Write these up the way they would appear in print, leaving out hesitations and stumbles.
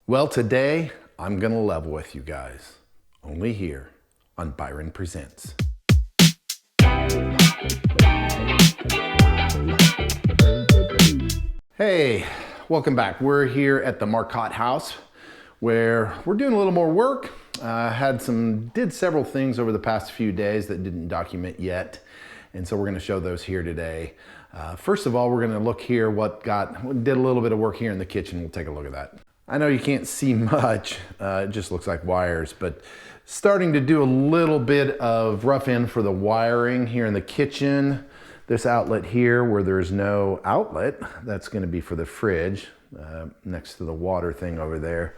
Well, today I'm gonna level with you guys, only here on Byron Presents. Hey, welcome back. We're here at the Marcotte House where we're doing a little more work. Did several things over the past few days that didn't document yet. And so we're gonna show those here today. First of all, we're gonna look here did a little bit of work here in the kitchen. We'll take a look at that. I know you can't see much, it just looks like wires, but starting to do a little bit of rough in for the wiring here in the kitchen. This outlet here where there's no outlet, that's gonna be for the fridge, next to the water thing over there.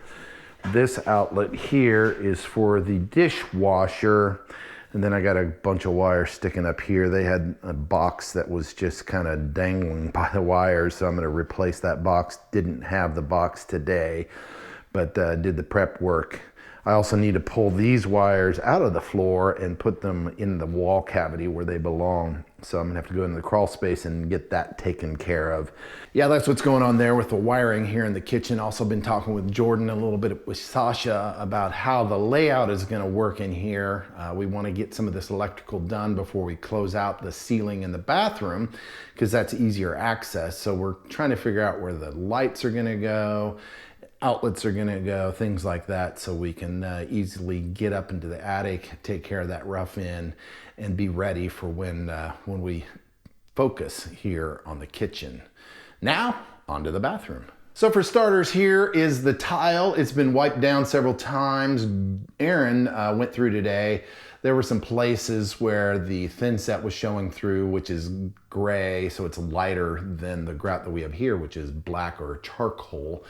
This outlet here is for the dishwasher. And then I got a bunch of wires sticking up here. They had a box that was just kind of dangling by the wires, so I'm gonna replace that box. Didn't have the box today, but did the prep work. I also need to pull these wires out of the floor and put them in the wall cavity where they belong. So I'm gonna have to go into the crawl space and get that taken care of. Yeah, that's what's going on there with the wiring here in the kitchen. Also been talking with Jordan, a little bit with Sasha about how the layout is gonna work in here. We wanna get some of this electrical done before we close out the ceiling in the bathroom, because that's easier access. So we're trying to figure out where the lights are gonna go, outlets are gonna go, things like that, so we can easily get up into the attic, take care of that rough in, and be ready for when we focus here on the kitchen. Now, onto the bathroom. So for starters, here is the tile. It's been wiped down several times. Aaron went through today. There were some places where the thin set was showing through, which is gray, so it's lighter than the grout that we have here, which is black or charcoal.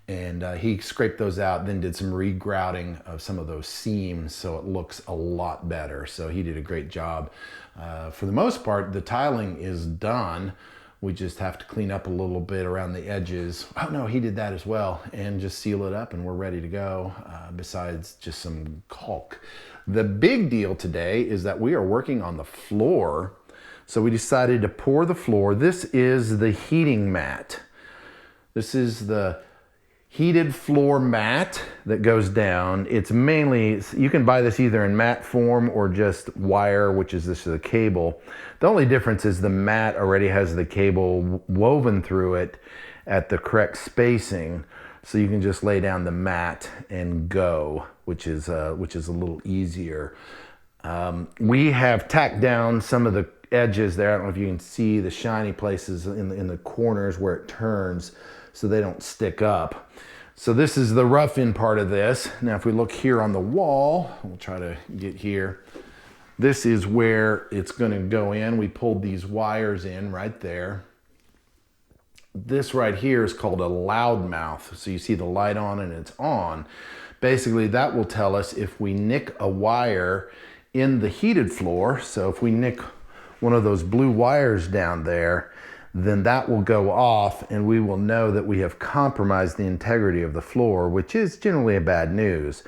And he scraped those out, then did some re-grouting of some of those seams, so it looks a lot better. So he did a great job. For the most part, the tiling is done. We just have to clean up a little bit around the edges. Oh no, he did that as well, and just seal it up and we're ready to go, besides just some caulk. The big deal today is that we are working on the floor. So we decided to pour the floor. This is the heating mat. This is the heated floor mat that goes down. It's mainly, you can buy this either in mat form or just wire, which is this is a cable. The only difference is the mat already has the cable woven through it at the correct spacing. So you can just lay down the mat and go, which is a little easier. We have tacked down some of the edges there. I don't know if you can see the shiny places in the corners where it turns, so they don't stick up. So this is the rough in part of this. Now if we look here on the wall, we'll try to get here. This is where it's gonna go in. We pulled these wires in right there. This right here is called a loudmouth. So you see the light on and it's on. Basically that will tell us if we nick a wire in the heated floor. So if we nick one of those blue wires down there, then that will go off and we will know that we have compromised the integrity of the floor, which is generally a bad news.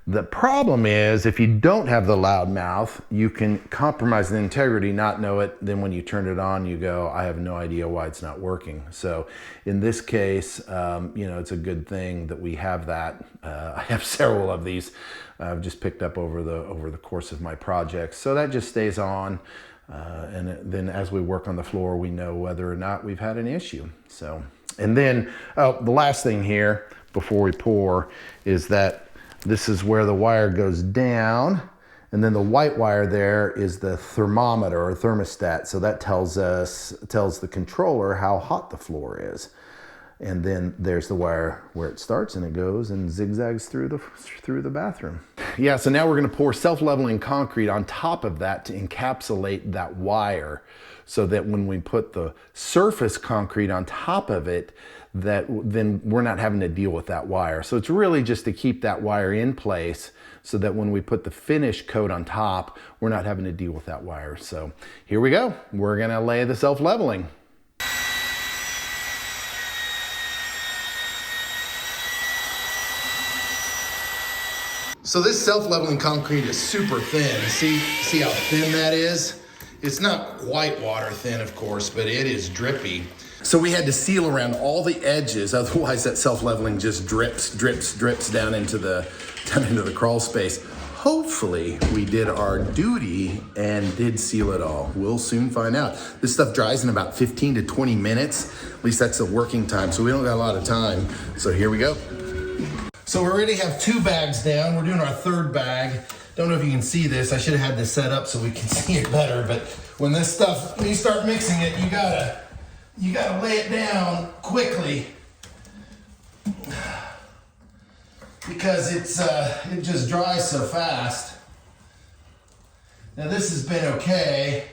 The problem is if you don't have the loudmouth, you can compromise the integrity, not know it. Then when you turn it on, you go, I have no idea why it's not working. So in this case, it's a good thing that we have that. I have several of these I've just picked up over the course of my projects. So that just stays on. And then as we work on the floor, we know whether or not we've had an issue. So, and then the last thing here before we pour is that this is where the wire goes down, and then the white wire there is the thermometer or thermostat. So that tells the controller how hot the floor is. And then there's the wire where it starts and it goes and zigzags through the bathroom. Yeah, so now we're gonna pour self-leveling concrete on top of that to encapsulate that wire so that when we put the surface concrete on top of it, then we're not having to deal with that wire. So it's really just to keep that wire in place so that when we put the finish coat on top, we're not having to deal with that wire. So here we go. We're gonna lay the self-leveling. So this self-leveling concrete is super thin. See how thin that is? It's not quite water thin, of course, but it is drippy. So we had to seal around all the edges, otherwise that self-leveling just drips down into the crawl space. Hopefully we did our duty and did seal it all. We'll soon find out. This stuff dries in about 15 to 20 minutes. At least that's the working time, so we don't got a lot of time. So here we go. So we already have 2 bags down. We're doing our 3rd bag. Don't know if you can see this. I should have had this set up so we can see it better, but when this stuff, when you start mixing it, you gotta lay it down quickly because it just dries so fast. Now this has been okay.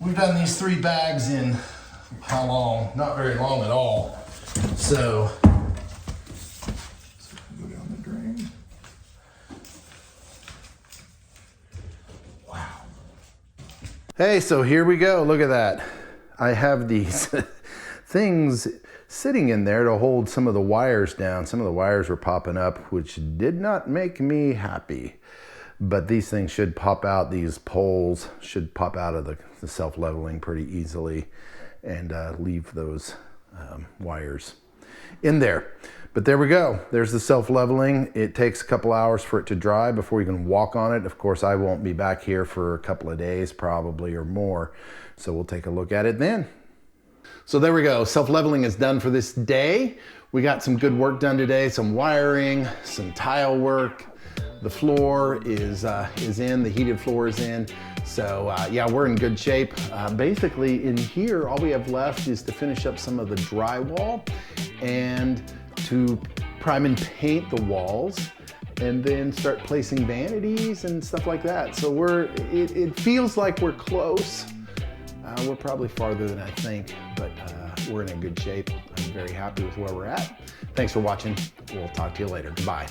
We've done these 3 bags in how long? Not very long at all. So go down the drain. Wow. Hey, so here we go. Look at that. I have these things sitting in there to hold some of the wires down. Some of the wires were popping up, which did not make me happy. But these things should pop out. These poles should pop out of the self-leveling pretty easily and leave those wires in there. But there we go. There's the self-leveling. It takes a couple hours for it to dry before you can walk on it. Of course, I won't be back here for a couple of days probably or more. So we'll take a look at it then. So there we go. Self-leveling is done for this day. We got some good work done today. Some wiring, some tile work. The floor is in, the heated floor is in. So yeah, we're in good shape. Basically in here, all we have left is to finish up some of the drywall and to prime and paint the walls and then start placing vanities and stuff like that. So it feels like we're close. We're probably farther than I think, but we're in a good shape. I'm very happy with where we're at. Thanks for watching. We'll talk to you later. Goodbye.